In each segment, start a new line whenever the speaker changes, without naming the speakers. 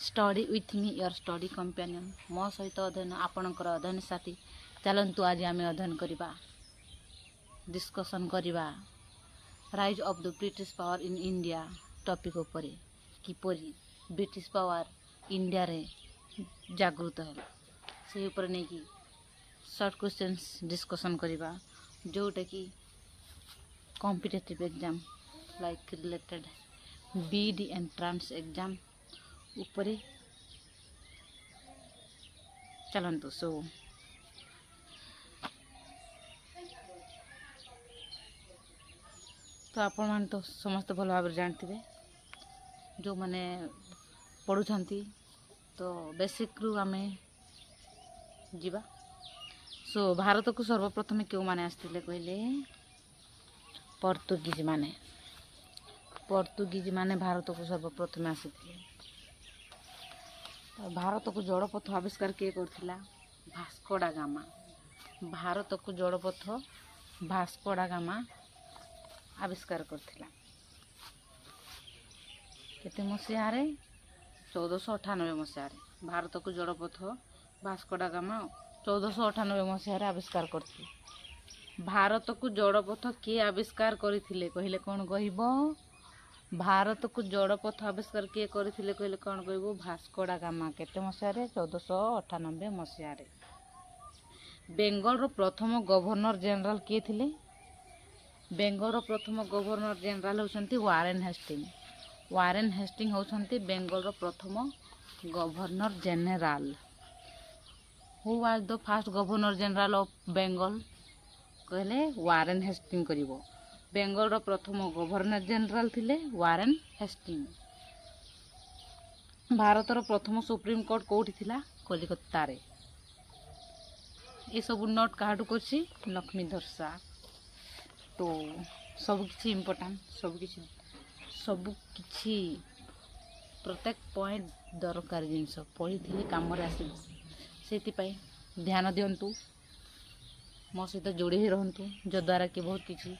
Study with me your study companion मो सहित अध्ययन आपणकर अध्ययन साथी चलतु आज आम अध्ययन करवा डिस्कसन करवा rise of the British power in India topic उपर किपरि ब्रिटिश पावर इंडिया रे जागृत है से ऊपर नहीं कि शॉर्ट क्वेश्चंस डिस्कसन करवा जोटा कि competitive exam like related BD entrance exam उपरे चलतु सो तो आपण मान तो समस्त भल भाव जानते जो मैंने पढ़ुंट तो बेसिक रु आम जीवा सो भारत को सर्वप्रथम क्यों माने आसते कहले पोर्तुगीज माने भारत को सर्वप्रथम आसीथिले। भारत को जड़पथ आविष्कार किए करथिला भास्को डा गामा। भारत को जड़पथ भास्को डा गामा आविष्कार करथिला केते मसिया रे 1498 मसिया रे भारत को जड़पथ भास्को डा गामा 1498 मसिया रे आविष्कार करथिले। भारत को जड़पथ किए आविष्कार करथिले कहले कोन कहबो भारत को जड़पथ आविष्कार किए करथिले कहले कोन कहबो भास्को डा गामा केते मसिया रे 1498 मसिया रे। बेंगल रो प्रथम गवर्नर जनरल किए थिले बेंगल रो प्रथम गवर्नर जनरल होछंती वारेन हेस्टिंग। वारेन हेस्टिंग होछंती बेंगल रो प्रथम governor general. Who was the first governor general of Bengal कहले वारेन हेस्टिंग करिवो। बेंगल रो प्रथम गवर्नर जनरल थिले वारेन हेस्टिंग। भारत रो प्रथम सुप्रीम कोर्ट कोठी थिला कलिकत्ता रे। ये सब नोट काडू करछि लक्ष्मीधर शाह। तो सब किछि इम्पोर्टेंट सब किछि प्रत्येक पॉइंट दरकार जिनस पढ़ी थी काम रे आसी सेति पई ध्यान दियंतु मो सहित जोड़ी ही रहंतु जो द्वारा कि बहुत किछि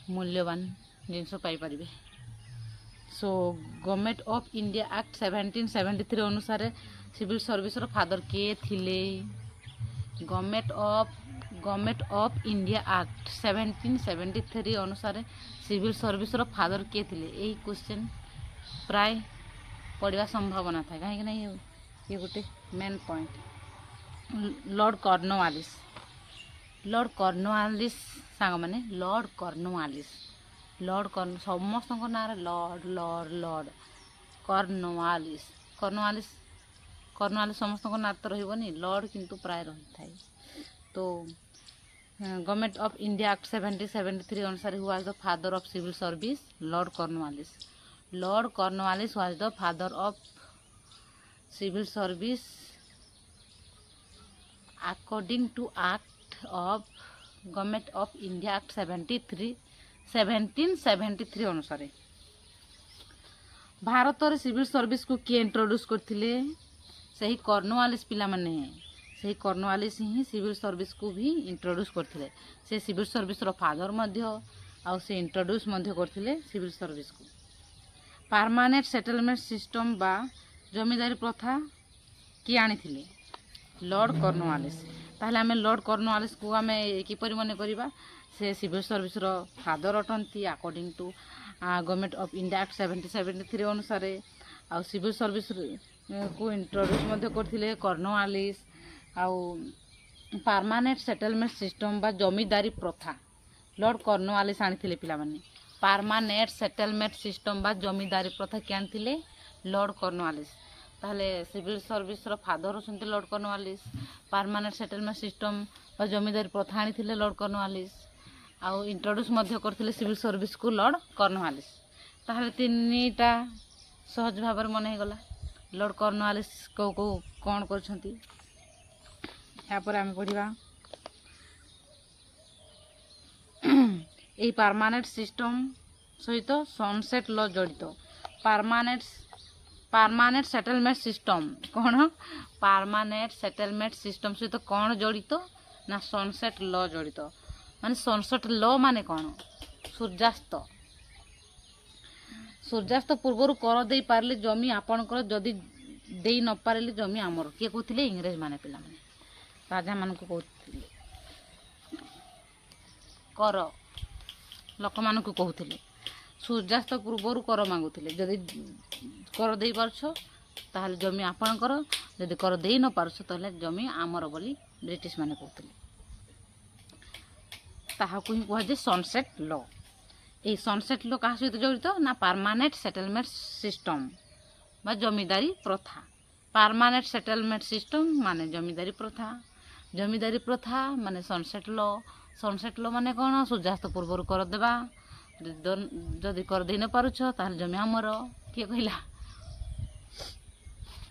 मूल्यवान जिनस पाई परिबे। So government of India act 1773 अनुसार सिविल सर्विस रो फादर के थिले। गवर्नमेंट ऑफ इंडिया एक्ट 1773 अनुसार सिविल सर्विस रो फादर के थिले। एही क्वेश्चन प्राय पढ़वा संभावना था कहीं नहीं ये गोटे मेन पॉइंट। लॉर्ड कॉर्नवालिस सांग माने लॉर्ड कॉर्नवालिस समस्त ना लॉर्ड लॉर्ड लॉर्ड कॉर्नवालिस समस्त ना तो रही लॉर्ड किंतु प्राय रही थाए। तो गवर्नमेंट ऑफ इंडिया एक्ट 1773 अनुसार who was the father of civil service Lord Cornwallis was the father of civil service according to act of government of India act 1773 अनुसार भारत रे सिविल सर्विस को किए इंट्रोड्यूस करथिले सही कॉर्नवालिस पिला माने सही कॉर्नवालिस ही सिविल सर्विस को भी इंट्रोड्यूस करथिले। से सिविल सर्विस रो फादर मध्य आ से इंट्रोड्यूस मध्य करथिले सिविल सर्विस को। परमानेंट सेटलमेंट सिस्टम बा जमीदारी प्रथा किए आनिथिले लॉर्ड कॉर्नवालिस। ताहले आमे लॉर्ड कॉर्नवालिस को आमे किपरि मने करिबा से सिविल सर्विस रो फादर अटंती according to government of India act 1773 अनुसार आ सिविल सर्विस को इंट्रोड्यूस मध्य करथिले कॉर्नवालिस। आ परमानेंट सेटलमेंट सिस्टम बा जमीदारी प्रथा लॉर्ड कॉर्नवालिस आनिथिले पिला माने। परमानेंट सेटलमेंट सिस्टम बा जमीदारी प्रथा के आनिथिले लॉर्ड कॉर्नवालिस। ताहले सिविल सर्विस रो फादर होसंते Lord Cornwallis. Permanent settlement system बा जमीदारी प्रथा आनिथिले लॉर्ड कॉर्नवालिस आ इंट्रोड्यूस मध्य करथिले सिविल सर्विस को लॉर्ड कॉर्नवालिस। ताहले तीनटा सहज भाव में मन हो गला लॉर्ड कॉर्नवालिस को कौन करछंती। या पर आम पढ़िबा एही परमानेंट सिस्टम सहित सनसेट लॉ जड़ित। परमानेंट सेटलमेंट सिस्टम कौन परमानेंट सेटलमेंट सिस्टम सहित कौन जड़ित ना सनसेट लॉ जड़ित। माने सनसेट लॉ माने कौन सूर्यास्त सूर्यास्त पूर्व कर दे पारे जमी आपणकर जदि दे न पारे जमी आमर किए कहते इंग्रेज माने पिला माने राजा मान कहते कर लोक मान कहते सूर्यास्त पूर्व कर मागुले जदि कर दे पारछ ताहले जमी आपणकर जदि कर दे न पारछ ताहले जमी आमर बोली ब्रिटिश माने कहते ताहाकु ही कह सनसेट लॉ। ये सनसेट लॉ क्या सहित जड़ित ना परमानेंट सेटलमेंट सिस्टम बा जमीदारी प्रथा। परमानेंट सेटलमेंट सिस्टम माने जमीदारी प्रथा माने सनसेट लॉ माने कौन सूर्यास्त पूर्व कर देवा जदि कर दे न पारुछ ताहले जमी आमर किए कहला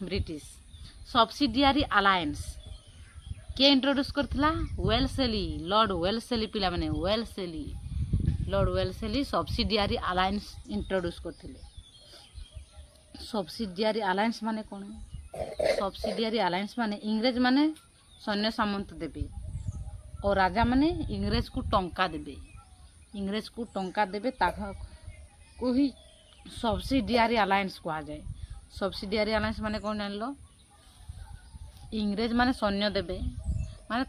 ब्रिटिश। सब्सिडियरी अलायंस किए इंट्रोड्यूस करथिला वेल्सेली लॉर्ड वेल्सेली पिला माने लॉर्ड वेल्सेली सब्सिडियरी अलायंस इंट्रोड्यूस करथिले। सब्सिडियरी अलायंस माने कौन सब्सिडियरी अलायंस माने इंग्रेज माने सैन्य सामंत देबे और राजा माने इंग्रेज को टंका देबे ताको ही सब्सिडियरी अलायंस कहा जाए। सब्सिडियरी अलायंस माने कौन जान लो इंग्रेज माने सैन्य देबे माने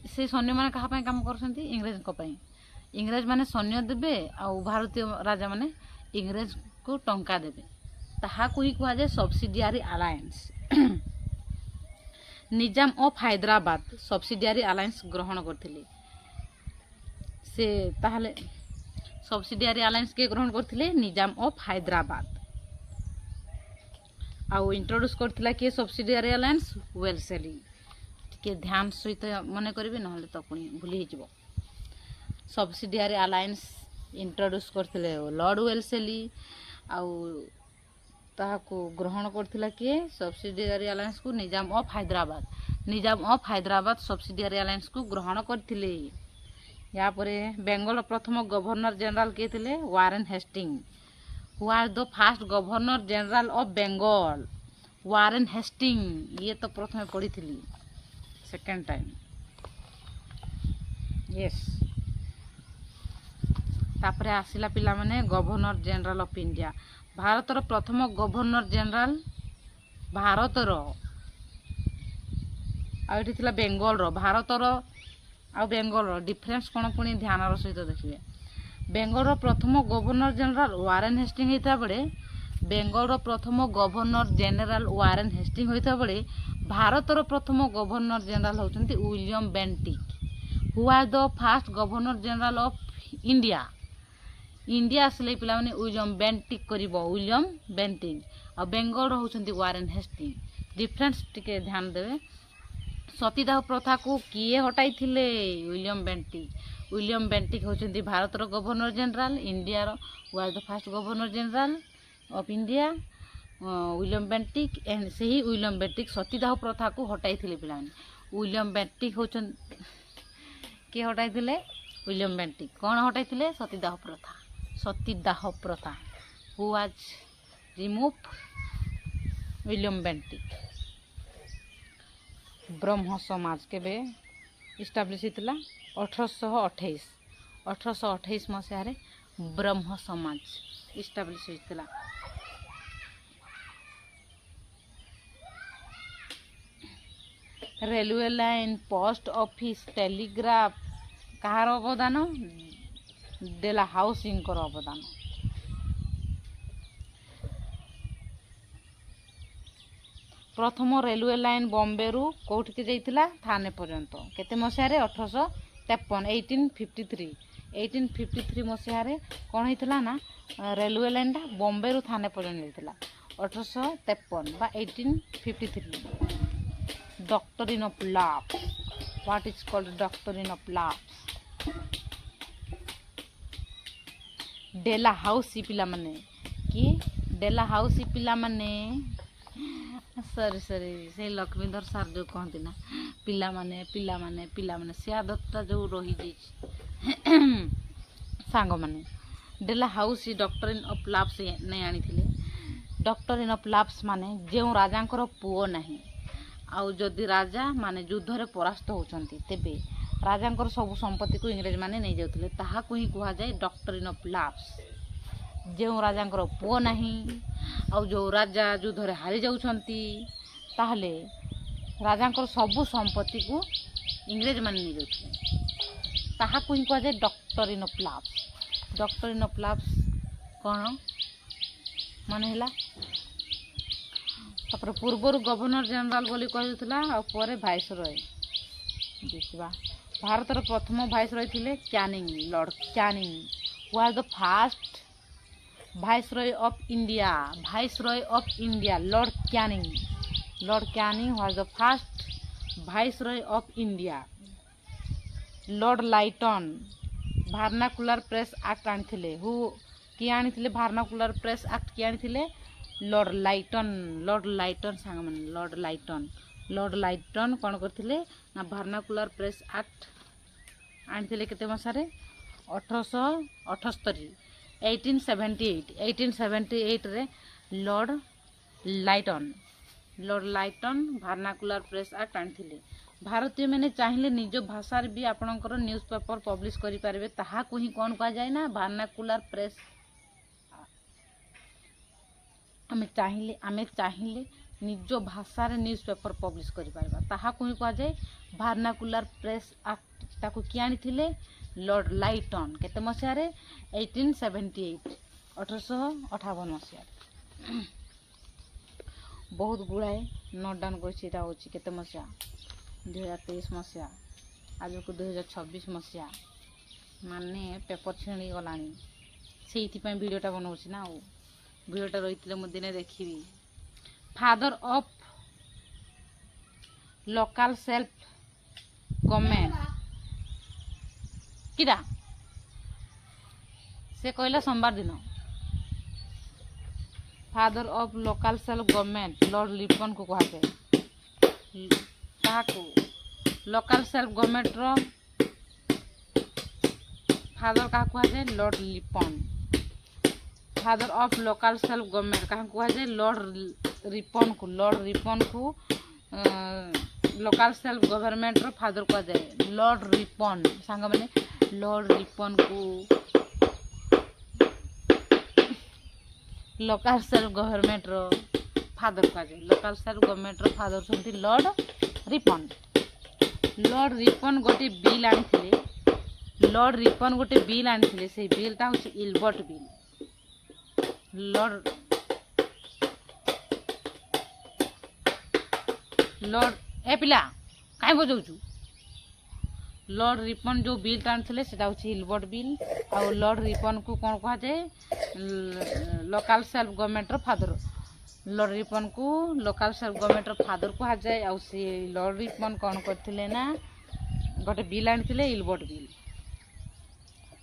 से सैन्य माने कहा पई काम करछंती इंग्रेज माने सैन्य देबे आ भारतीय राजा माने इंग्रेज को टंका देबे ताहा को ही कहा जाए subsidiary alliance. Nizam of Hyderabad subsidiary alliance ग्रहण करथिले से ताहले सब्सिडियरी अलायंस के ग्रहण करथिले निजाम ऑफ हैदराबाद आउ इंट्रोड्यूस करथिला के सब्सिडियरी अलायंस वेल्सेली के ध्यान सहित मन करेंगे ना तो पुणी भूली हो। सब्सिडियरी अलायंस इंट्रोड्यूस करथिले लॉर्ड वेल्सेली आउ ताहाको ग्रहण करथिला के सब्सिडियरी अलायंस को निजाम ऑफ हैदराबाद सब्सिडियरी अलायंस को ग्रहण करथिले। या परे बेंगल प्रथम गवर्नर जनरल के थिले Warren Hasting was the first governor general of Bengal Warren Hasting ये तो प्रथम पढ़ी थी सेकेंड टाइम यस। तापरे आसिला पिला माने गवर्नर जनरल ऑफ इंडिया भारतर प्रथम गवर्नर जनरल भारतर आउठी थिला बेंगल रो भारतर आ बेंगल रो डिफरेंस कोन पुणी ध्यान रो सहित देखिए। बेंगल रो प्रथम गवर्नर जनरल वारेन हेस्टिंग होता बेले बेंगल रो प्रथम गवर्नर जनरल वारेन हेस्टिंग होता बेले भारतर प्रथम गवर्नर जनरल होचंती William Bentinck who was the first governor general of India. India आसले पिला माने विलियम बेंटिक करिवो विलियम बेंटिक आ बेंगल रो होचंती वारेन हेस्टिंग डिफरेंस टिके ध्यान देबे। सतीदाह प्रथा को किए हटाई थिले विलियम बेंटिक होचंती भारतर गवर्नर जनरल इंडिया रो was the first governor general of India William Bentinck and से ही विलियम बेंटिक सतीदाह प्रथा को हटाई थिले पिला विलियम बेंटिक होचन के हटाई थिले विलियम बेंटिक कौन हटाई थिले सतीदाह प्रथा who was remove William Bentinck. ब्रह्म समाज केबे इस्टाब्लिश होता 1828 मसीह ब्रह्म समाज इस्टाब्लिश होता। Railway line post office telegraph कहार अवदान डेला हाउसिंग अवदान। प्रथम रेलवे लाइन बॉम्बे रु कौट के जाइतिला थाने पर्यंत केते मसीह 1853 1853 मसीह कौन होता ना रेलवे लाइन टा बॉम्बे रु थाने पर्यंत जाइतिला 1853 बा 1853। Doctrine of law what is called doctrine of law Dalhousie पिला माने कि डेला हाउस पिला माने सरी से लक्ष्मीधर सार जो कहती ना पिला माने से आदतटा जो रही सांग माने डेला हाउस डॉक्ट्रिन ऑफ लॉस नहीं आनी थिले। डॉक्ट्रिन ऑफ लॉस माने जो राजांकर पुओ नहीं आउ जदि राजा माने युद्ध रे परास्त होचंती तेबे राजांकर सब संपत्ति को इंग्रेज माने नहीं जाउथिले ताहा को ही कहा जाए डॉक्ट्रिन ऑफ लॉस। जो राजा पुओ नहीं आउ जो राजा युद्धरे हारी जाउछंती ताहले राजा सबू संपत्ति को इंग्रेज माने नहीं जाउछले ताहाकु ही कह जाए doctrine of lapse. Doctrine of lapse कौन माने हैला तापर पूर्वर गवर्नर जनरल बोली कहउथला और पर वाइसरॉय देखिबा। भारतर प्रथम वाइसरॉय थिले Canning, Lord Canning was the first viceroy of India. Viceroy of India Lord Canning. Lord Canning was the first viceroy of India. Lord Lytton vernacular press act आनिथिले। Who किए आनिथिले vernacular press act किए आनिथिले? Lord लाइटन। Lord लाइटन सांग मन Lord लाइटन। Lord लाइटन कौन करथिले ना vernacular press act आनिथिले केते मसारे 1878 1878 1878 रे Lord Lytton vernacular press act आनिथिले। भारतीय मैंने चाहिए निज भाषा भी आपणकर न्यूज पेपर पब्लिश करि पारिबे ताहाकु ही कौन कहा जाए ना वर्नाकुलर प्रेस। आमे चाहिए निज भाषा रे न्यूज पेपर पब्लिश करि पारिबा ताहाकु ही कहा जाए वर्नाकुलर प्रेस एक्ट। ताकु किए आनिथिले लॉर्ड लाइटन केते मसिया रे 1878 1858 मसिया। बहुत गुड़ाए नोट डाउन करछि। एटा होछि केते मसिया 2023 मसिया आज को 2026 मसिया माने पेपर छिणी गलानी से भिडियोटा बनाऊँ ना। भिडियोटा रही मु दिने देखी। Father of local self government किरा से कहला सोमवार दिन। Father of local self government Lord Ripon को कहा लोकल सेल्फ गवर्नमेंट रो फादर क्या कहुए? Lord Ripon. Father of local self government क्या कहुए? लॉर्ड रिपन को। लॉर्ड रिपन को लोकल सेल्फ गवर्नमेंट रो फादर कहुए लॉर्ड रिपन। सांग मैंने लॉर्ड रिपन को लोकल सेल्फ गवर्नमेंट रो फादर कहुए। लोकल सेल्फ गवर्नमेंट रो फादर सुनती लॉर्ड रिपन। लॉर्ड रिपन गोटे बिल आनिथिले। लॉर्ड रिपन गोटे बिल आनिथिले। से बिलटा होछि इलबर्ट बिल। लॉर्ड ए पिला काई बजाउछु? लॉर्ड रिपन जो बिल आनिथिले सेटा होछि इलबर्ट बिल। और लॉर्ड रिपन को कौन कहा जाए? लोकल सेल्फ गवर्नमेंट रो फादर। लॉर्ड रिपन को लोकल सेल्फ गवर्नमेंट रो फादर कहा जाए। और से लॉर्ड रिपन कौन करथिले ना गोटे बिल आनिथिले इलबर्ट बिल।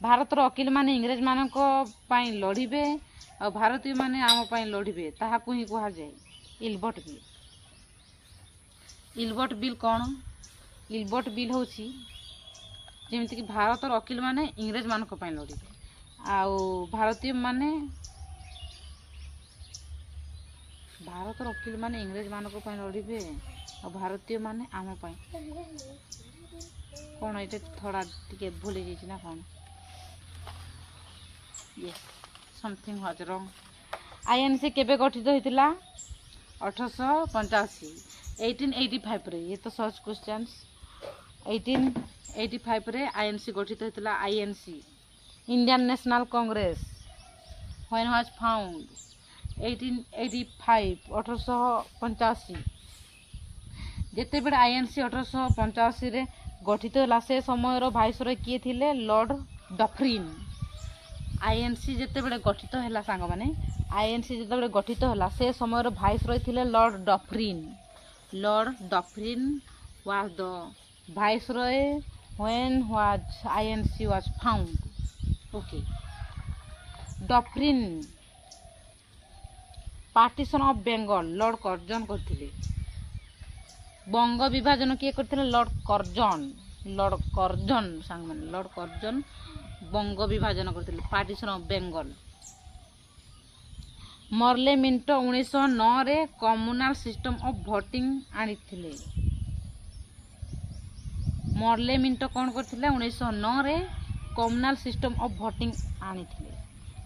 भारतर वकील माने इंग्रेज मानक पई लड़िबे और भारतीय माने आम पई लड़िबे ताहाकु ही कहा जाए इलबर्ट बिल। इलबर्ट बिल कौन? इलबर्ट बिल होछि जेमिति कि भारतर वकील माने इंग्रेज मानक पई लड़िबे और भारतीय माने भारतर वकील माने इंग्रेज मानक पई लड़िबे और भारतीय माने आम पई कौन ये थोड़ा टिके भूली जाइए ना कौन? Yes something was wrong. INC केबे गठित होइतिला? 1885 1885 रे। ये तो सर्च क्वेश्चंस 1885 रे आईएनसी गठित होइतिला। INC Indian National Congress when was found 1885 1885। जेते बेले आईएनसी 1885 रे गठित होला से समय रो वाइसरॉय किए थिले? Lord Dufferin. आईएनसी जेते बेले गठित होला सांग माने आईएनसी जेते बेले गठित होला से समय रो वाइसरॉय थिले Lord Dufferin. Lord Dufferin was the viceroy when was INC was found. Okay. Dufferin partition of Bengal Lord Curzon करथिले। बंग विभाजन किए करथिले? Lord Curzon. लॉर्ड कर्जन सांग माने लॉर्ड कर्जन बंग विभाजन करथिले। Partition of Bengal. Morley Minto 1909 रे कम्युनल सिस्टम ऑफ भोटिंग आनिथिले। मर्ले मिंटो कौन करथिले? 1909 रे कम्युनल सिस्टम ऑफ भोटिंग आनिथिले।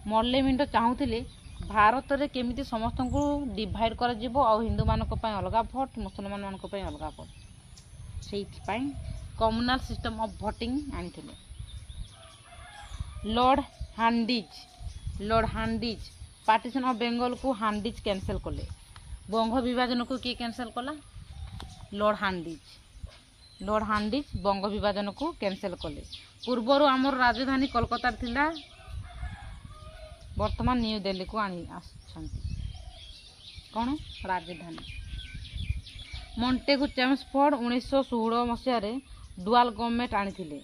मल्ले मिंटो चाहूले भारत में केमी समस्त को डिवाइड कर हिंदू मान अलग भोट मुसलमान मान अलग भोट से कम्युनाल सिस्टम ऑफ वोटिंग आनी लॉर्ड हांडीज पार्टीशन ऑफ बेंगल को हांडीज कैंसल कले बंग विभाजन को किए कैंसल कला लॉर्ड हांडीज बंग विभाजन को कैंसल कले पूर्वर आमर राजधानी कोलकाता थिला वर्तमान न्यू दिल्ली को आनी कौन राजधानी मॉन्टेगू चेम्सफोर्ड 1916 मसीह डुआल गवर्नमेंट आनी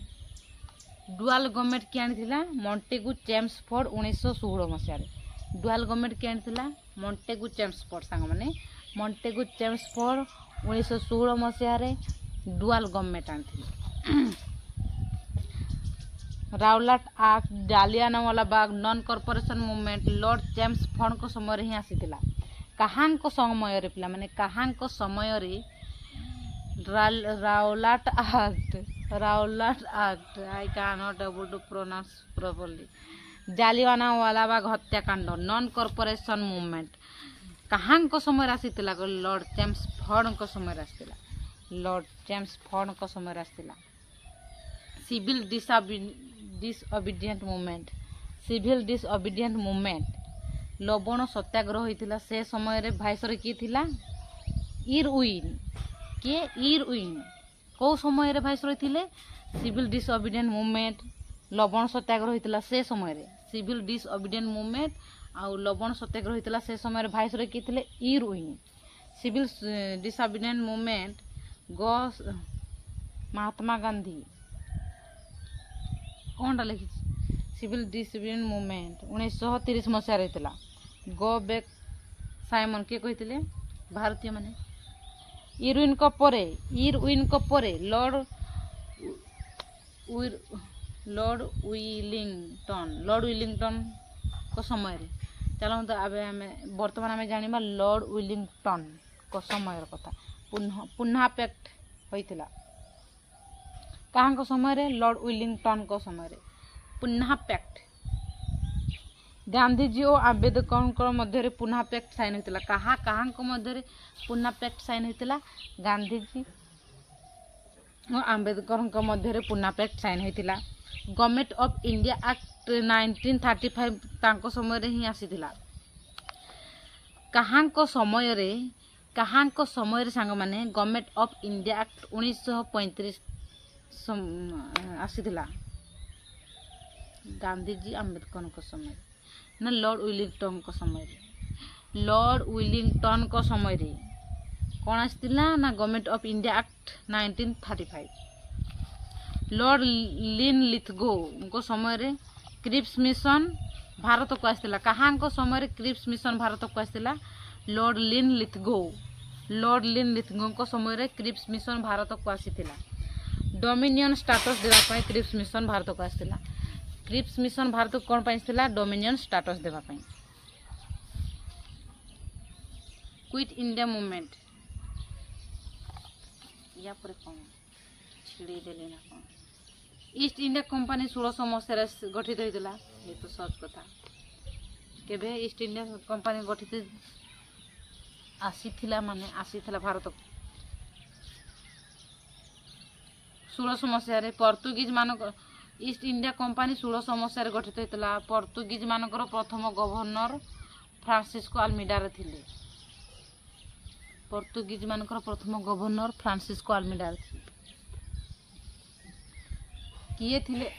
डुआल गवर्नमेंट किए आनी मॉन्टेगू चेम्सफोर्ड 1916 मसीह डुआल गवर्नमेंट किए आनी मॉन्टेगू चेम्सफोर्ड सांग माने मॉन्टेगू चेम्सफोर्ड 1916 मसीह डुआल गवर्नमेंट आनी Rowlatt act Jallianwala Bagh non corporation movement Lord Chelmsford को समय ही आसीथिला काहांक समय रे पिला माने काहांक समय रे Rowlatt act I can not able to pronounce properly Jallianwala Bagh हत्याकांड नॉन कॉर्पोरेशन मूवमेंट काहांक समय आसीथिला लॉर्ड चेम्सफोर्ड को समय आसीथिला लॉर्ड चेम्सफोर्ड को समय आसीथिला सिविल डिसओबिडिएंट मूवमेंट लवण सत्याग्रह होता से समय भाइसर किए थिला इरविन कौ समय भाइसर थिले सिविल डिसओबिडिएंट मूवमेंट लवण सत्याग्रह होता से समय सिविल डिसओबिडिएंट मूवमेंट आउ लवण सत्याग्रह होता से समय भाइसर किए थिले Irwin civil डिसओबिडिएंट movement Mahatma Gandhi कौन लिखी सिविल डिसओबिडिएंट मूवमेंट 1930 मसीह होता गो बैक साइमन किए कहते भारतीय माने इरविन परे लॉर्ड विलिंगटन को समय चलो तो आम बर्तमान आम जाना लॉर्ड विलिंगटन को समय कथा पुनः पैक्ट होता कहाँ समय लॉर्ड विलिंगटन को समय पुनः पैक्ट गांधीजी और आंबेडकर मध्य पुनः पैक्ट साइन होता कहाँ मध्य पुनः पैक्ट साइन होता गांधीजी और आंबेडकर मध्य पुनः पैक्ट साइन होता गवर्नमेंट ऑफ इंडिया एक्ट 1935 तांको समय ही आसीथिला कहाँ समय सांग माने गवर्नमेंट ऑफ इंडिया एक्ट 1935 आसीथिला गांधीजी आंबेडकर को समय ना लॉर्ड विलिंगटन को समय कौन आसीथिला ना government of India act 1935 Lord Linlithgow को समय क्रिप्स मिशन भारत को आसीथिला कहाँ को समय क्रिप्स मिशन भारत को आसीथिला लॉर्ड लिन लिथगो को समय क्रिप्स मिशन भारत को आसीथिला डोमिनियन स्टेटस देवाई क्रिप्स मिशन भारत को आसला क्रिप्स मिशन भारत को कौन पाइला डोमिनियन स्टेटस देवाई क्विट इंडिया मूवमेंट या पर कौन छिड़ी देले ना कौन ईस्ट इंडिया कंपनी 1600 मसीह गठित होता ये तो सच कथा केबे ईस्ट इंडिया कंपनी गठित आसीथिला माने आसीथिला भारत को 1600 मसीह पोर्तुगीज मान ईस्ट इंडिया कंपनी 1600 मसीह गठित होता पोर्तुगीज मानकर प्रथम गवर्नर फ्रांसिस्को आल्मीडा थिले पोर्तुगीज मानकर प्रथम गवर्नर फ्रांसिस्को आल्मीडा किए थिले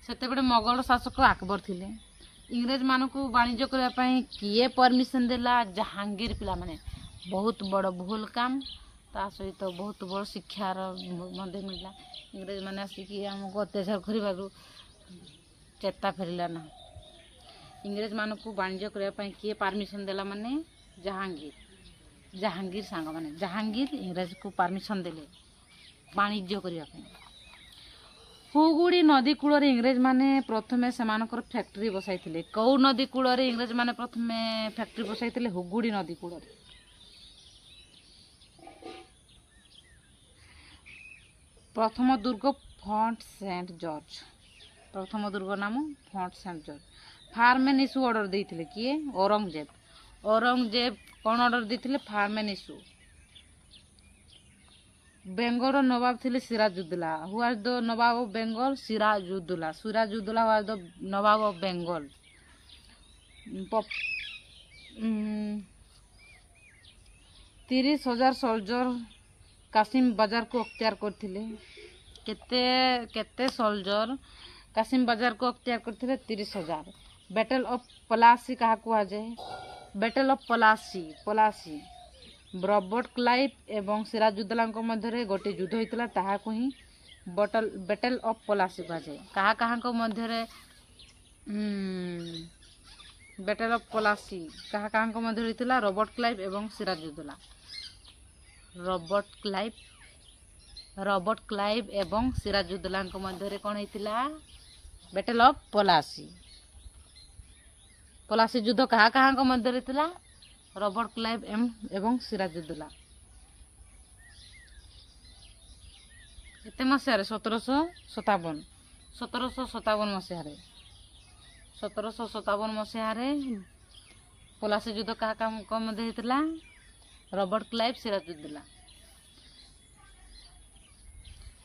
सेतेबेले मोगल शासक अकबर थिले इंग्रेज मान को वाणिज्य करने किए परमिशन देला जहांगीर पिला माने बहुत बड़ भूल काम ता सहित बहुत बड़ शिक्षार मिलला इंग्रेज मैंने आसिकी आमको अत्याचार करने चेता फेरला ना इंग्रेज मान को वाणिज्य करने किए परमिशन देला माने जहांगीर सांग माने जहांगीर इंग्रेज को परमिशन देले वाणिज्य करने हुगुड़ी नदी कूल इंग्रेज माने प्रथमे सेमानकर फैक्ट्री बसाई कौ नदी कूल इंग्रेज माने प्रथमे फैक्ट्री बसाई हुगुड़ी नदी कूल प्रथम दुर्ग फोर्ट सेंट जॉर्ज प्रथम दुर्ग नाम फोर्ट सेंट जॉर्ज। फारमेनिसु ऑर्डर देइथिले किए औरंगजेब कौन ऑर्डर देइथिले फारमेनिसु। बेंगल नवाब थिले Sirajuddaula. Who was the nawab of Bengal? Sirajuddaula was the nawab of Bengal. 30,000 soldier Kasim Bazar को अख्तियार करथिले। केते सोल्जर कासिम बाजार को अख्तियार करथिले? 30,000। बैटल ऑफ पलासी कहा कुआ जाए? Battle of Plassey Robert Clive एवं सिराजुद्दौला मध्य गोटे युद्ध होता ताहाको ही बैटल ऑफ पलासी कहा जाए। कहा मध्य बैटल ऑफ पलासी कहा मध्य होता? रॉबर्ट क्लाइव एवं सिराजुद्दौला। रॉबर्ट क्लाइव एवं सिराजुद्दौला मध्य कौन होता? बैटल ऑफ पलासी युद्ध कहा मध्य होता? रॉबर्ट क्लाइव एवं सिराजुद्दौला। केते मसीह? 1757 मसीह पलासी युद्ध कहा मध्य होता? Robert Clive Sirajuddaula.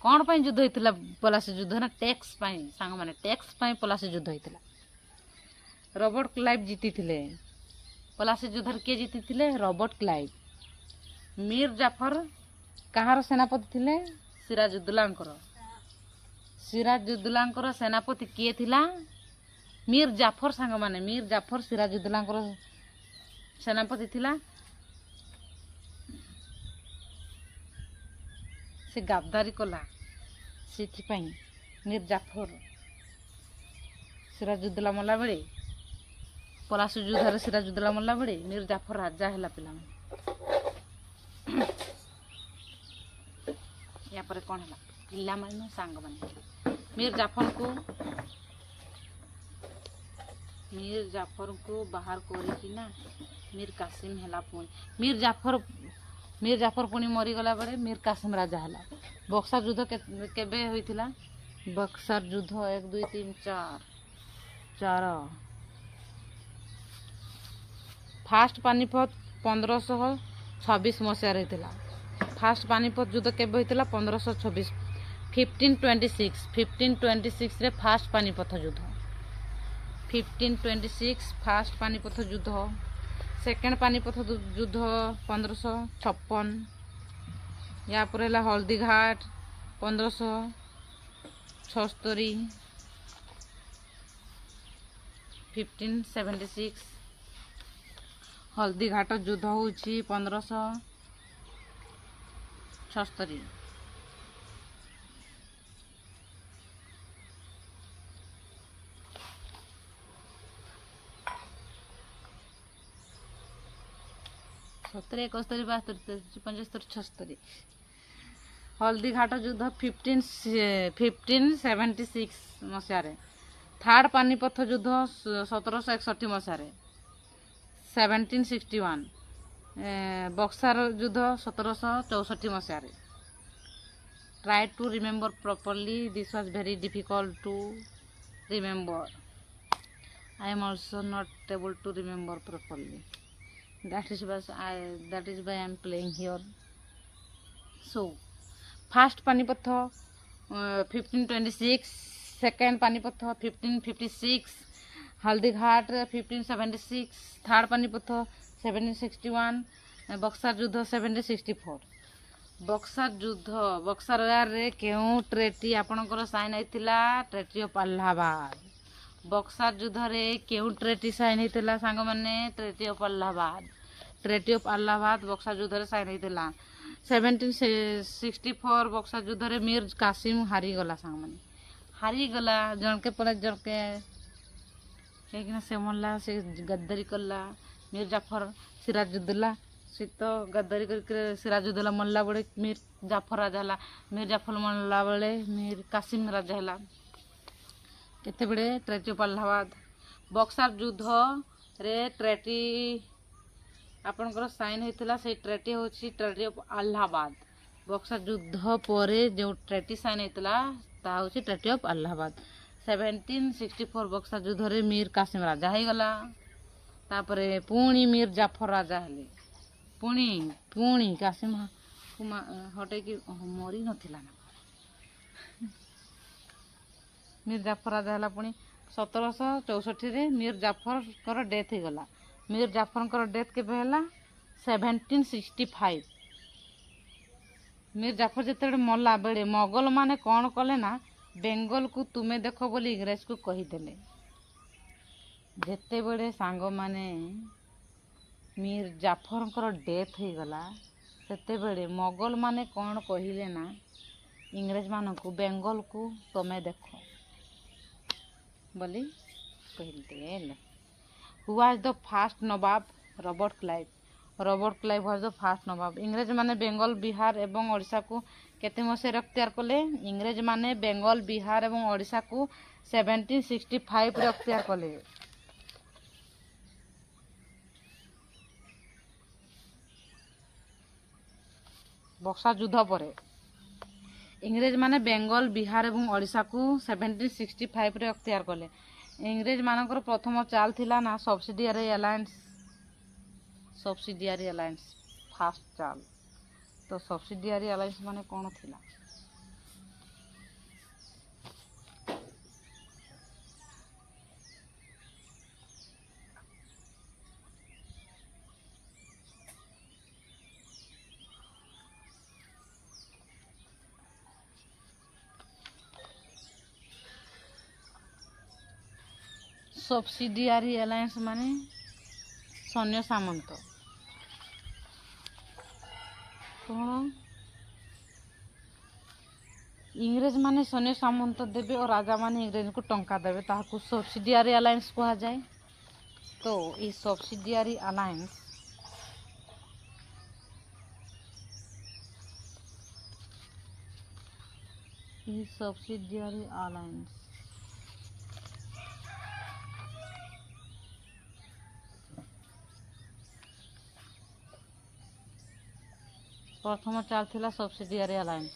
कौन पर युद्ध होता पलासी युद्ध? ना टैक्स सांग माने टैक्स पलासी युद्ध होता। रॉबर्ट क्लाइव जीती थे पलासी युद्ध किए जीती थे? Robert Clive. मीर जाफर कहार सेनापति थे? सिराजुद्दौला सेनापति किए थिला? मीर जाफर सांग माने मीर जाफर सिराजुद्दौला सेनापति थिला। से गद्दारी कला से मीर जाफर सिराजुद्दौला मरला बेले पलासी युद्ध सिराजुद्दौला मरला बेले मीर जाफर राजा है पिला। या पर कौन है पिला मान सांग मान मीर जाफर को बाहर करिकिना मीर कासिम है पुणी मीर जाफर पुणी मरीगला बेले मीर कासिम राजा है। बक्सर युद्ध केबे होइथिला? बक्सर युद्ध 1 2 3 4 फास्ट पानीपत 1526 मसीह होता। फास्ट पानीपत युद्ध केबे होइथिला? 1526। 1526 रे फास्ट पानीपत युद्ध। 1526 फास्ट पानीपत युद्ध। सेकेंड पानीपत युद्ध 1556। या पर हल्दीघाट 1576। 1576 हल्दीघाट युद्ध होची 1576। सत्तरी 71 72 75 76। हल्दीघाट युद्ध 1576 मसीह। थर्ड पानीपत युद्ध 1761 मसीह 1761। बक्सर युद्ध 1764 मसीह। Try to remember properly, this was very difficult to remember. I am also not able to remember properly. that is why I am playing here. So first Panipat 1526, second Panipat 1556, Haldighat 1576, third Panipat 1761, Buxar युद्ध 1764। बक्सर युद्ध बक्सर रे केउ treaty आपणकर sign होइतिला? Treaty of Allahabad. Buxar युद्ध रे केउ treaty sign होइतिला सांग माने? Treaty of Allahabad. Treaty of Allahabad Buxar युद्ध रे साइन होइतिला। 1764 बक्सर युद्ध रे मीर कासिम हारी गला सांग माने हारी गला जनके पर जनके कहीं से मरला से गद्दारी कला। मीर जाफर सिराजुद्दौला से तो गद्दारी करके सिराजुद्दौला मरला बेले मीर जाफर राजा है। मीर जाफर मरला बेले मीर कासिम राजा है। केते बेले ट्रेटी ऑफ अलाहाबाद। बक्सर युद्ध रे ट्रेटी आपनकर साइन होइतिला से ट्रेटी होची ट्रेटी ऑफ अलाहाबाद। बक्सर युद्ध पर जो ट्रेटी साइन होइतिला ता होची ट्रेटी ऑफ अलाहाबाद। 1764 बक्सा युद्धरे मीर कासिम राजा हो गला। तापरे पुणी मीर जाफर राजा हेले। पुणी कासिम हटे कि मरी नथिला ना मीर जाफर राजा है। पुणी 1764 मीर जाफर डेथ हो गला। मीर जाफर डेथ के 1765। मीर जाफर जिते मरला बेले मोगल माने कौन कले ना बेंगल को तुमे देख बोली इंग्रेज को कहीदेले। जिते बड़े सांग माने मीर जाफर डेथ हो गला सेते बेले मोगल माने कौन कहिले ना इंग्रेज मान को बेंगल को तुमे देख बोली कहीदेले। Who was the first nawab? Robert Clive. Robert Clive was the first nawab. इंग्रेज माने बेंगल बिहार एवं ओडिशा को केते मसीह अख्तियार कले? इंग्रेज माने बेंगल बिहार एवं ओडिशा को 1765 रे अख्तियार कले। बक्सा युद्ध पर इंग्रेज माने बेंगल बिहार एवं ओडिशा को 1765 रे अख्तियार कले। इंग्रेज मानकर प्रथम चाल थिला ना सब्सिडियरी अलायंस फास्ट चाल। तो सब्सिडियरी अलायंस माने कौन थिला? सब्सिडियरी अलायंस माने सैन्य सामंत। कौन? इंग्रेज माने सैन्य सामंत देवे और राजा माने इंग्रेज को टंका देवे ताकू सब्सिडियरी अलायंस कहा जाए। तो ये सब्सिडियरी अलायंस प्रथम चाल थिला सब्सिडियरी अलायंस।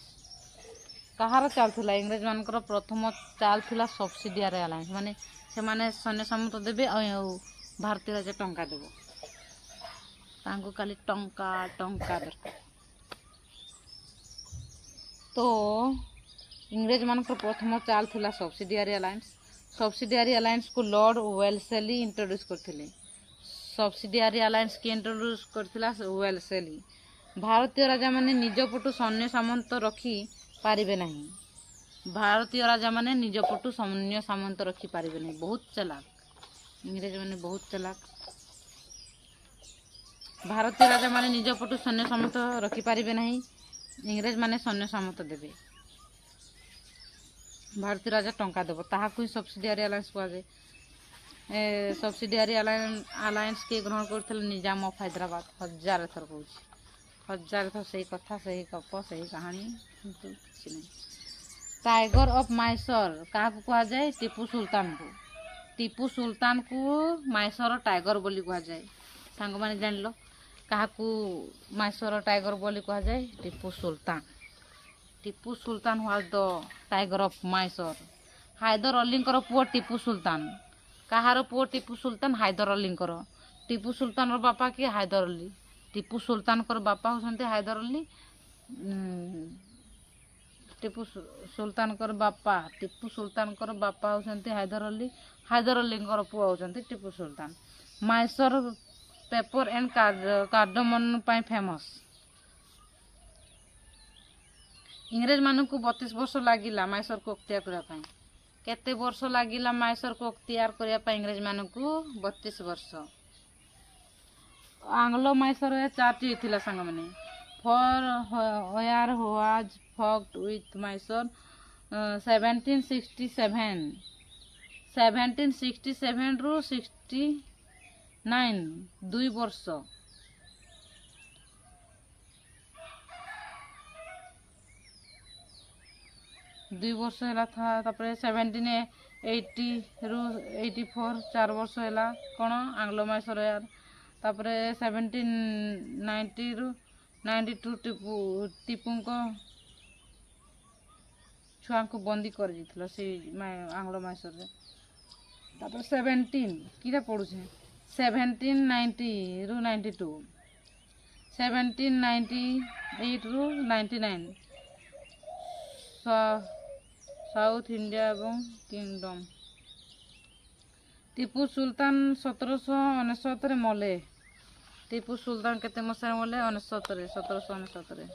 कहार चाल थिला? इंग्रेज मानकर प्रथम चाल थिला सब्सिडियरी अलायंस माने से माने सैन्य सामंत देवे और भारतीय राजा टंका देव तांको खाली टंका दरकार। तो इंग्रेज मानकर प्रथम चाल थिला सब्सिडियरी अलायंस। सब्सिडियरी अलायंस को लॉर्ड वेल्सेली इंट्रोड्यूस करथिले। सब्सिडियरी अलायंस के इंट्रोड्यूस करथिला वेल्सेली। भारतीय राजा माने निज पटु सैन्य सामंत रखी पारिबे नहीं। भारतीय राजा माने निज पटु सैन्य सामंत रखी पारिबे नहीं। बहुत चालाक इंग्रेज माने, बहुत चालाक। भारतीय राजा माने निज पटु सैन्य सामंत रखी पारिबे नहीं। इंग्रेज माने सैन्य सामंत देवे, भारतीय राजा टंका देव ताहाकु ही सब्सिडियरी अलायंस कहा जाए। सब्सिडियरी अलायंस के ग्रहण करथिले निजाम ऑफ हैदराबाद। 1000 थर कहूँ, 1000 थर सही कथा, सही गप, सही कहानी किंतु किछि नहीं। टाइगर ऑफ माइसर क्या कहा जाए? टीपू सुल्तान को। टीपू सुल्तान को माइसर टाइगर बोली कहा जाए। सांग माने जान लो क्या माइसर टाइगर बोली कहा जाए? Tipu Sultan. Tipu Sultan was the tiger of Mysore. Haidar Ali पुओ टीपू सुल्तान। कहार पुओ टीपू सुल्तान? हैदर अली। टीपू सुल्तान बापा किए? हैदर अली। टीपू सुल्तान बापा होते हैदर अली। टीपू सुल्तान बापा होते हैदर अली। हैदर अली पुओ होते Tipu Sultan. Mysore pepper and cardamom famous. इंग्रेज मानक 32 वर्ष लगिला माइसर को अख्तियार करने। केते वर्ष लगिला माइसर को अख्तियार करने? इंग्रेज मानक 32 वर्ष। आंग्लो माइसर चार्टी होता सांग मैंने for where was fought with Mysore 1767 रु 69 2 वर्ष। दुई वर्ष है था। 1780 रु 84 4 वर्ष है कौन आंग्लो माइसर यार। 1790 रु 92 टीपू छुआ को बंदी कर से आंग्ल मैसर तापर 17 किरा पड़ू 1790 रु 92 1798 रु 99 साउथ इंडिया एवं किंगडम टीपू सुल्तान 1799 मले टीपू सुल्तान केते मसारे मले 1799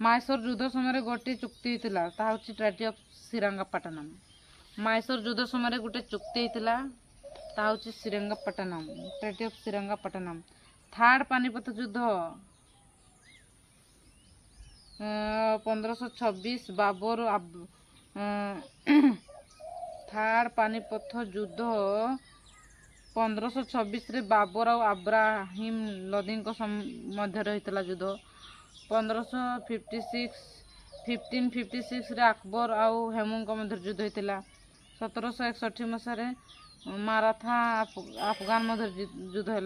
माइसोर युद्ध समय गोटे चुक्ति होता ता हूँ ट्रेटी ऑफ श्रीरंगपट्टनम माइसोर युद्ध समय गोटे चुक्ति होता ता हूँ Srirangapatnam treaty of Srirangapatnam third Panipat युद्ध 1526 बाबर थर्ड पानीपत युद्ध 1526 रे बाबर और अब्राहिम लोदी मध्य होता युद्ध 1556 रे अकबर आउ हेमू मध्य युद्ध होता 1761 मसीह माराठा अफगान मध्य युद्ध है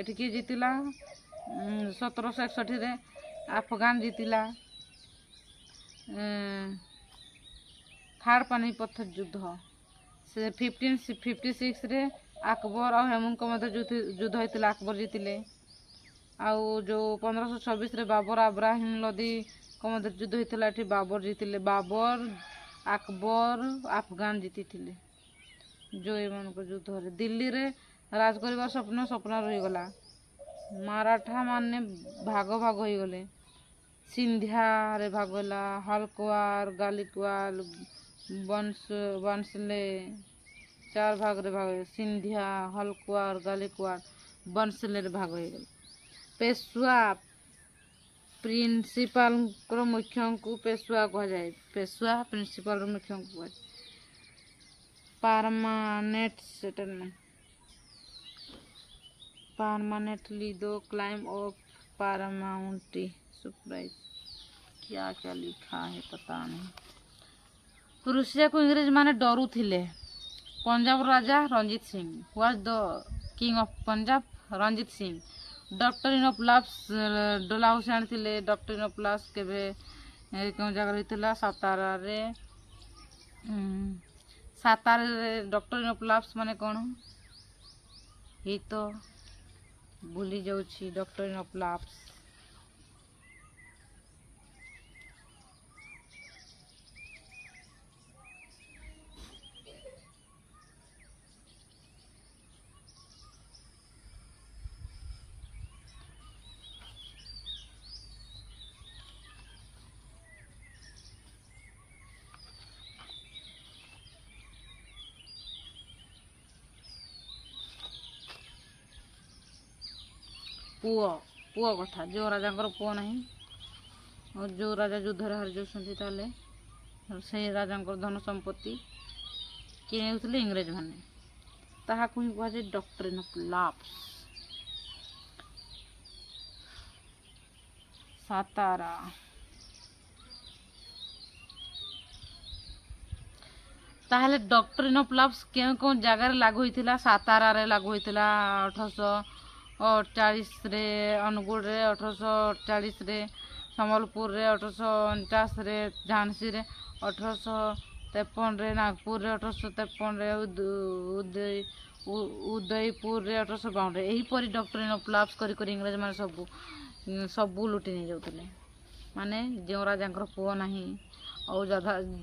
एटिकी जीतिला 1761 रे अफगान जीतिला थर्ड पानीपत युद्ध से 1556 रे अकबर और हेमू मध्य युद्ध होता अकबर जीतिले आउ जो 1526 रे बाबर अब्राहिम लोदी मध्य युद्ध होता ये बाबर जीतिले बाबर अकबर अफगान जीति जो एमान युद्ध रे दिल्ली रे राज कर स्वप्न रहीगला माराठा माने भाग भाग हो गले सिंधिया रे भागला हलकुआर गालिकवाल बंसले 4 भाग रे भाग सिंधिया हलकुआर गालिकवाल बंसले रे भाग हो गले पेशवा प्रिंसिपल मुख्य को पेशवा कह जाए पेशवा प्रिंसिपल मुख्य को कह परमानेंट सेटलमेंट परमानेंटली दो क्लाइम ऑफ पारामाउंटी सरप्राइज क्या क्या लिखा है पता नहीं। रुषिया को इंग्रेज माने डरू थिले पंजाब राजा Ranjit Singh was the king of Punjab Ranjit Singh doctrine of lapse Dalhousie आनी डॉक्टरीन ऑफ लव्स केबे कौन जगह होता सातारा रे डॉक्टरीन ऑफ लव्स माने कौन ये तो भूली जाऊँ डॉक्टरीन ऑफ लव्स पुओ पुओ कथा जो राजा पुओ ना और जो राजा युद्ध हारि जाते से राजा धन संपत्ति किने इंग्रेज मैंने ताहाकु ही कहुए डॉक्ट्रिन ऑफ लव्स सातारा ताहले डॉक्ट्रिन ऑफ लव्स क्यों कौन जगार लागू होता सातारा रे लागू होता 1848 रे अनुगुल रे 1848 रे संबलपुर रे 1849 रे झांसी रे 1853 रे नागपुर रे 1853 रे उदयपुर रे 1852 रे यहीपरी डॉक्ट्रिन ऑफ लव्स करी इंग्रेज माने सबू लुटि नहीं जाते माने जो राजा पुओ नहीं और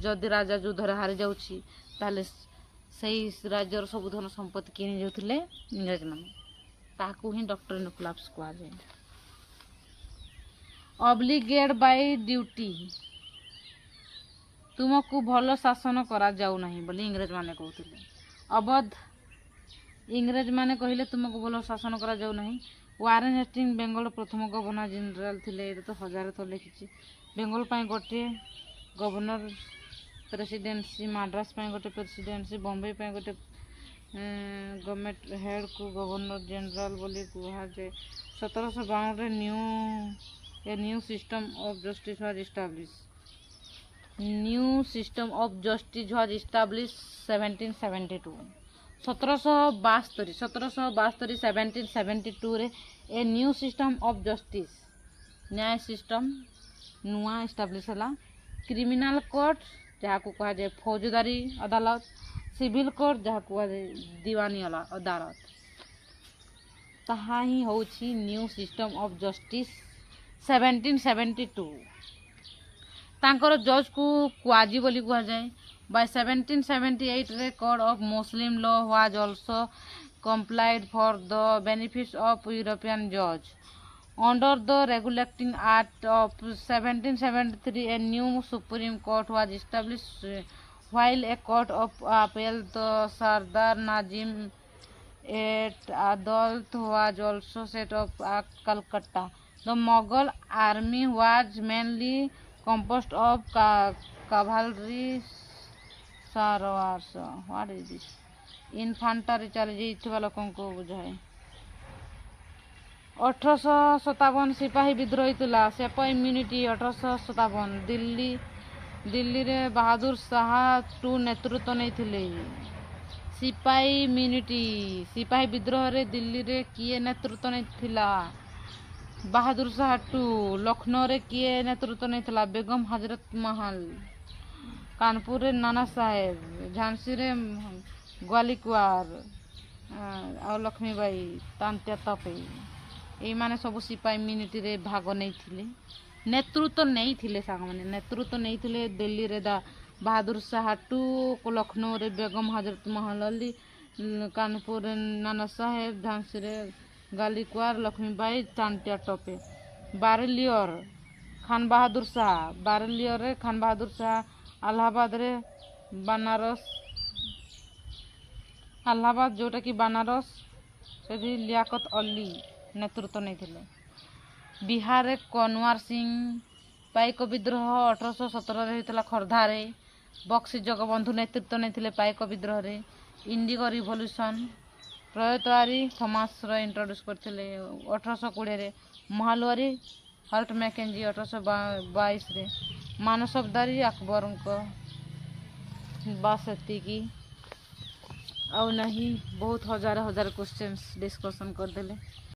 जदि राजा युद्ध हारी जाऊँगी ताले से राज्यर सब धन संपत्ति किनी जाते इंग्रेज माने ताकू ही डॉक्टरीन ऑफ लव्स कहुए ऑब्लिगेट बाय ड्यूटी तुमको भल शासन करा जाऊ नहीं बोली इंग्रेज माने कहते अवध इंग्रेज माने कहले तुमको भल शासन करा जाऊ नहीं वारेन हेस्टिंग बेंगल प्रथम गवर्नर जनरल थिले तो 1000 तो लिखी बेंगल पाई गोटे गवर्नर प्रेसिडेंसी मद्रास पाई गोटे प्रेसिडेंसी बॉम्बे पाई गोटे गवर्नमेंट हेड को गवर्नर जनरल बोली कहुए 1752 new system of justice was establish new system of justice was establish 1772 1772 रे a new system of justice न्याय सिस्टम नुआ एस्टाब्लिश है क्रिमिनाल कोर्ट जहाँ को कह जाए फौजदारी अदालत, सिविल कोर्ट जहाँ को कह जाए दीवानी अदालत। ताहा ही होची न्यू सिस्टम ऑफ जस्टिस 1772। तांकर जज को क्वाजी बोली कह जाए। बाय 1778 रे code of Muslim law was also complied for the benefits of European judge. Under the Regulating Act of 1773, a new Supreme Court was established, while a Court of Appeal, the Sardar Nazim et Adalt, was also set up at Calcutta. The Mughal army was mainly composed of cavalry sarawars. What is this? इनफांटारी चली जाइए लोकों को बुझाए। 1857 सिपाही विद्रोही थिला सेपा immunity 1857 Delhi रे Bahadur Shah to नेतृत्व नहीं थिले। सिपाही इम्यूनिटी सिपाही विद्रोह रे दिल्ली रे किए नेतृत्व नहीं थिला? बहादुर शाह टू। लखनऊ रे किए नेतृत्व नहीं थिला? बेगम हजरत महल। कानपुर रे नाना साहेब। झांसी रे ग्वालियर आ लक्ष्मीबाई तांत्या तपे ये माने सब सिपाही मिनिटी रे भाग नहीं थिले, नेतृत्व नहीं थिले। साग माने नेतृत्व नहीं थिले। दिल्ली रे बहादुर शाह टू, लखनऊ रे बेगम हजरत महल अली, कानपुर रे नाना साहेब, झांसी रे ग्वालियर लक्ष्मीबाई तांत्या टपे। बारेलियर खान बहादुर शाह। बारेलियर रे खान बहादुर शाह। अलाहाबाद रे अलाहाबाद जोटा कि बनारस से लियाकत अली नेतृत्व नहीं थिले। बिहार रे कनवार सिंह। पाइक विद्रोह 1817 रे होता खर्धा रे। बक्सी जगबंधु नेतृत्व नहीं थिले पाइक विद्रोह रे। इंडिगो रिवोल्यूशन प्रयतवारी थॉमस रो इंट्रोड्यूस करथिले 1820 रे। महालवारी हल्ट मैकेंजी 1822 रे। मानसबदारी अकबर को बस एतिकी और नहीं बहुत हजार क्वेश्चंस डिस्कशन कर देले।